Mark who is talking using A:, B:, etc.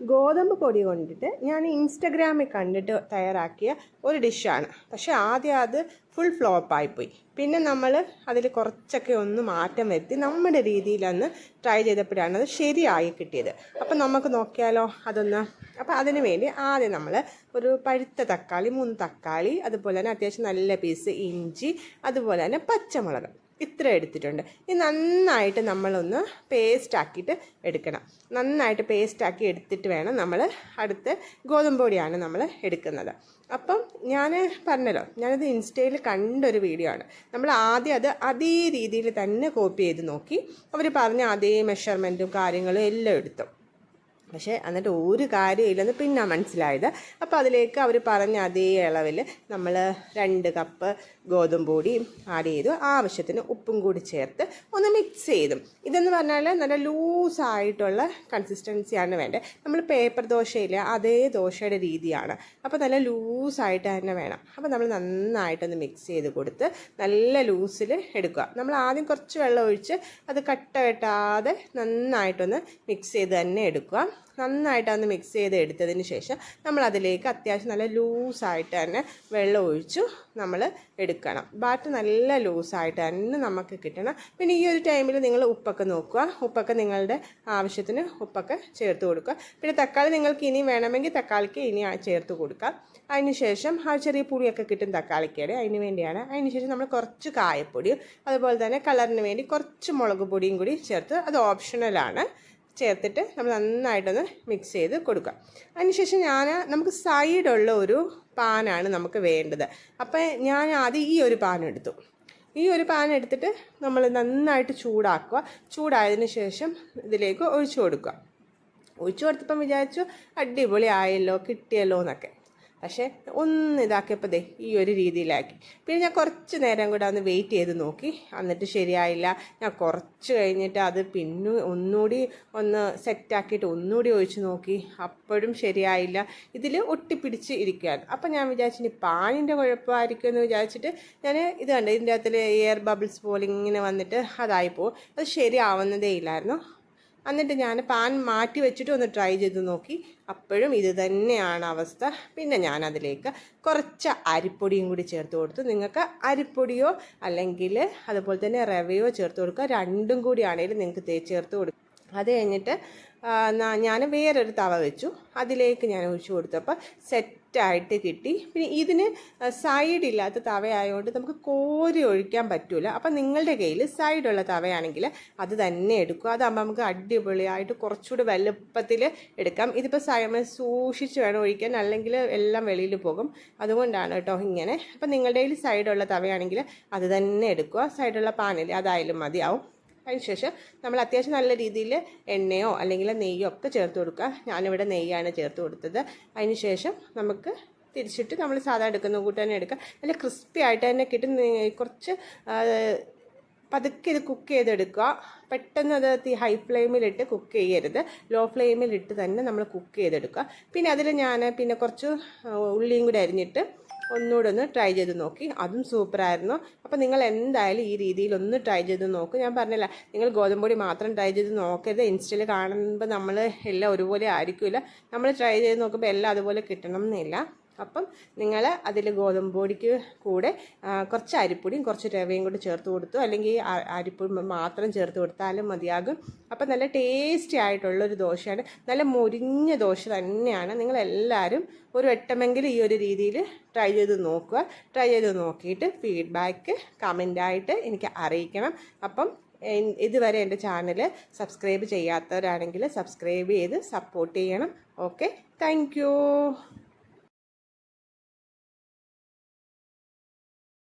A: ഗോതമ്പ് പൊടി കൊണ്ടിട്ട് ഞാൻ ഇൻസ്റ്റഗ്രാമിൽ കണ്ടിട്ട് തയ്യാറാക്കിയ ഒരു ഡിഷാണ്. പക്ഷേ ആദ്യം അത് ഫുൾ ഫ്ലോപ്പായിപ്പോയി. പിന്നെ നമ്മൾ അതിൽ കുറച്ചൊക്കെ ഒന്ന് മാറ്റം വരുത്തി നമ്മുടെ രീതിയിലൊന്ന് ട്രൈ ചെയ്തപ്പോഴാണ് അത് ശരിയായി കിട്ടിയത്. അപ്പം നമുക്ക് നോക്കിയാലോ അതൊന്ന്. അപ്പോൾ അതിന് വേണ്ടി ആദ്യം നമ്മൾ ഒരു പഴുത്ത തക്കാളി, 3 തക്കാളി, അതുപോലെ തന്നെ അത്യാവശ്യം നല്ല പീസ് ഇഞ്ചി, അതുപോലെ തന്നെ പച്ചമുളക് ഇത്ര എടുത്തിട്ടുണ്ട്. ഇത് നന്നായിട്ട് നമ്മളൊന്ന് പേസ്റ്റാക്കിയിട്ട് എടുക്കണം. നന്നായിട്ട് പേസ്റ്റാക്കി എടുത്തിട്ട് വേണം നമ്മൾ അടുത്ത് ഗോതമ്പ് പൊടിയാണ് നമ്മൾ എടുക്കുന്നത്. അപ്പം ഞാൻ പറഞ്ഞല്ലോ, ഞാനത് ഇൻസ്റ്റയിൽ കണ്ടൊരു വീഡിയോ ആണ്. നമ്മൾ ആദ്യം അത് അതേ രീതിയിൽ തന്നെ കോപ്പി ചെയ്ത് നോക്കി. അവർ പറഞ്ഞ അതേ മെഷർമെൻറ്റും കാര്യങ്ങളും എല്ലാം എടുത്തു. പക്ഷേ എന്നിട്ട് ഒരു കാര്യമില്ലെന്ന് പിന്നെ മനസ്സിലായത്. അപ്പോൾ അതിലേക്ക് അവർ പറഞ്ഞ അതേ അളവിൽ നമ്മൾ 2 കപ്പ് ഗോതമ്പ് പൊടി ആഡ് ചെയ്തു. ആവശ്യത്തിന് ഉപ്പും കൂടി ചേർത്ത് ഒന്ന് മിക്സ് ചെയ്തു. ഇതെന്ന് പറഞ്ഞാൽ നല്ല ലൂസായിട്ടുള്ള കൺസിസ്റ്റൻസിയാണ് വേണ്ടത്. നമ്മൾ പേപ്പർ ദോശയിലെ അതേ ദോശയുടെ രീതിയാണ്. അപ്പോൾ നല്ല ലൂസായിട്ട് തന്നെ വേണം. അപ്പോൾ നമ്മൾ നന്നായിട്ടൊന്ന് മിക്സ് ചെയ്ത് കൊടുത്ത് നല്ല ലൂസിൽ എടുക്കുക. നമ്മൾ ആദ്യം കുറച്ച് വെള്ളം ഒഴിച്ച് അത് കട്ട കെട്ടാതെ നന്നായിട്ടൊന്ന് മിക്സ് ചെയ്ത് തന്നെ എടുക്കുക. നന്നായിട്ടൊന്ന് മിക്സ് ചെയ്ത് എടുത്തതിന് ശേഷം നമ്മൾ അതിലേക്ക് അത്യാവശ്യം നല്ല ലൂസായിട്ട് തന്നെ വെള്ളം ഒഴിച്ചു നമ്മൾ എടുക്കണം. ബാറ്റ് നല്ല ലൂസായിട്ട് തന്നെ നമുക്ക് കിട്ടണം. പിന്നെ ഈ ഒരു ടൈമിൽ നിങ്ങൾ ഉപ്പൊക്കെ നോക്കുക. ഉപ്പൊക്കെ നിങ്ങളുടെ ആവശ്യത്തിന് ഉപ്പൊക്കെ ചേർത്ത് കൊടുക്കുക. പിന്നെ തക്കാളി നിങ്ങൾക്ക് ഇനി വേണമെങ്കിൽ തക്കാളിക്ക് ഇനി ചേർത്ത് കൊടുക്കാം. അതിന് ശേഷം ആ ചെറിയ പുളിയൊക്കെ കിട്ടും തക്കാളിക്കയുടെ, അതിന് വേണ്ടിയാണ്. അതിന് ശേഷം നമ്മൾ കുറച്ച് കായപ്പൊടിയും അതുപോലെ തന്നെ കളറിന് വേണ്ടി കുറച്ച് മുളക് പൊടിയും കൂടി ചേർത്ത്, അത് ഓപ്ഷണലാണ്, ചേർത്തിട്ട് നമ്മൾ നന്നായിട്ടൊന്ന് മിക്സ് ചെയ്ത് കൊടുക്കുക. അതിനുശേഷം നമുക്ക് സൈഡുള്ള ഒരു പാനാണ് നമുക്ക് വേണ്ടത്. അപ്പം ഞാൻ ആദ്യം ഈ ഒരു പാൻ എടുത്തു. ഈ ഒരു പാൻ എടുത്തിട്ട് നമ്മൾ നന്നായിട്ട് ചൂടാക്കുക. ചൂടായതിന് ശേഷം ഇതിലേക്ക് ഒഴിച്ചു കൊടുക്കുക. ഒഴിച്ചു കൊടുത്തപ്പം വിചാരിച്ചു അടിപൊളി ആയല്ലോ, കിട്ടിയല്ലോ എന്നൊക്കെ. പക്ഷേ ഒന്ന് ഇതാക്കിയപ്പോൾ ഈ ഒരു രീതിയിലാക്കി. പിന്നെ ഞാൻ കുറച്ച് നേരം കൂടെ ഒന്ന് വെയിറ്റ് ചെയ്ത് നോക്കി. എന്നിട്ട് ശരിയായില്ല. ഞാൻ കുറച്ച് കഴിഞ്ഞിട്ട് അത് പിന്നെ ഒന്നുകൂടി ഒന്ന് സെറ്റാക്കിയിട്ട് ഒന്നുകൂടി ഒഴിച്ച് നോക്കി. അപ്പോഴും ശരിയായില്ല. ഇതിൽ ഒട്ടിപ്പിടിച്ച് ഇരിക്കുകയാണ്. അപ്പം ഞാൻ വിചാരിച്ചു ഇനി പാനിൻ്റെ കുഴപ്പമായിരിക്കും എന്ന് വിചാരിച്ചിട്ട് ഞാൻ ഇത് കണ്ട് ഇതിൻ്റെ അകത്തിൽ എയർ ബബിൾസ് പോലെ ഇങ്ങനെ വന്നിട്ട് അതായിപ്പോവും. അത് ശരിയാവുന്നതേ ഇല്ലായിരുന്നു. എന്നിട്ട് ഞാൻ പാൻ മാറ്റി വെച്ചിട്ട് ഒന്ന് ട്രൈ ചെയ്ത് നോക്കി. അപ്പോഴും ഇത് തന്നെയാണ് അവസ്ഥ. പിന്നെ ഞാൻ അതിലേക്ക് കുറച്ച് അരിപ്പൊടിയും കൂടി ചേർത്ത് കൊടുത്തു. നിങ്ങൾക്ക് അരിപ്പൊടിയോ അല്ലെങ്കിൽ അതുപോലെ തന്നെ റവയോ ചേർത്ത് കൊടുക്കുക. രണ്ടും കൂടി ആണെങ്കിലും നിങ്ങൾക്ക് ചേർത്ത് കൊടുക്കുക. അത് കഴിഞ്ഞിട്ട് ഞാൻ വേറൊരു തവ വെച്ചു. അതിലേക്ക് ഞാൻ ഒഴിച്ചു കൊടുത്തപ്പോൾ സെറ്റായിട്ട് കിട്ടി. പിന്നെ ഇതിന് സൈഡില്ലാത്ത തവയായതുകൊണ്ട് നമുക്ക് കോരി ഒഴിക്കാൻ പറ്റില്ല. അപ്പം നിങ്ങളുടെ കയ്യിൽ സൈഡുള്ള തവയാണെങ്കിൽ അത് തന്നെ എടുക്കുക. അതാകുമ്പോൾ നമുക്ക് അടിപൊളിയായിട്ട് കുറച്ചുകൂടി വലുപ്പത്തിൽ എടുക്കാം. ഇതിപ്പോൾ സൂക്ഷിച്ച് വേണം ഒഴിക്കാൻ, അല്ലെങ്കിൽ എല്ലാം വെളിയിൽ പോകും. അതുകൊണ്ടാണ് കേട്ടോ ഇങ്ങനെ. അപ്പം നിങ്ങളുടെ കയ്യിൽ സൈഡുള്ള തവയാണെങ്കിൽ അത് തന്നെ എടുക്കുക. സൈഡുള്ള പാനിൽ അതായാലും മതിയാവും. അതിനുശേഷം നമ്മൾ അത്യാവശ്യം നല്ല രീതിയിൽ എണ്ണയോ അല്ലെങ്കിൽ നെയ്യോ ഒക്കെ ചേർത്ത് കൊടുക്കുക. ഞാനിവിടെ നെയ്യാണ് ചേർത്ത് കൊടുത്തത്. അതിനുശേഷം നമുക്ക് തിരിച്ചിട്ട് നമ്മൾ സാധാരണ എടുക്കുന്ന കൂട്ട് തന്നെ എടുക്കുക. നല്ല ക്രിസ്പി ആയിട്ട് തന്നെ കിട്ടും. കുറച്ച് പതുക്കെ ഇത് കുക്ക് ചെയ്തെടുക്കുക. പെട്ടെന്ന് അത് ഹൈ ഫ്ലെയിമിലിട്ട് കുക്ക് ചെയ്യരുത്. ലോ ഫ്ലെയിമിലിട്ട് തന്നെ നമ്മൾ കുക്ക് ചെയ്തെടുക്കുക. പിന്നെ അതിൽ ഞാൻ കുറച്ച് ഉള്ളിയും കൂടി അരിഞ്ഞിട്ട് ഒന്നുകൂടെ ഒന്ന് ട്രൈ ചെയ്ത് നോക്കി. അതും സൂപ്പറായിരുന്നു. അപ്പോൾ നിങ്ങൾ എന്തായാലും ഈ രീതിയിലൊന്ന് ട്രൈ ചെയ്ത് നോക്കും. ഞാൻ പറഞ്ഞില്ല, നിങ്ങൾ ഗോതമ്പ് പൊടി മാത്രം ട്രൈ ചെയ്ത് നോക്കരുത്. ഇൻസ്റ്റയിൽ കാണുമ്പോൾ നമ്മൾ എല്ലാം ഒരുപോലെ ആയിരിക്കില്ല. നമ്മൾ ട്രൈ ചെയ്ത് നോക്കുമ്പോൾ എല്ലാം അതുപോലെ കിട്ടണം എന്നില്ല. അപ്പം നിങ്ങൾ അതിൽ ഗോതമ്പ് പൊടിക്ക് കൂടെ കുറച്ച് അരിപ്പൊടിയും കുറച്ച് രവയും കൂടി ചേർത്ത് കൊടുത്തു. അല്ലെങ്കിൽ അരിപ്പൊടി മാത്രം ചേർത്ത് കൊടുത്താലും മതിയാകും. അപ്പം നല്ല ടേസ്റ്റി ആയിട്ടുള്ളൊരു ദോശയാണ്. നല്ല മൊരിഞ്ഞ ദോശ തന്നെയാണ്. നിങ്ങളെല്ലാവരും ഒരു വട്ടമെങ്കിലും ഈ ഒരു രീതിയിൽ ട്രൈ ചെയ്ത് നോക്കുക. ട്രൈ ചെയ്ത് നോക്കിയിട്ട് ഫീഡ്ബാക്ക് കമൻ്റായിട്ട് എനിക്ക് അറിയിക്കണം. അപ്പം ഇതുവരെ എൻ്റെ ചാനൽ സബ്സ്ക്രൈബ് ചെയ്യാത്തവരാണെങ്കിൽ സബ്സ്ക്രൈബ് ചെയ്ത് സപ്പോർട്ട് ചെയ്യണം. Okay, thank you.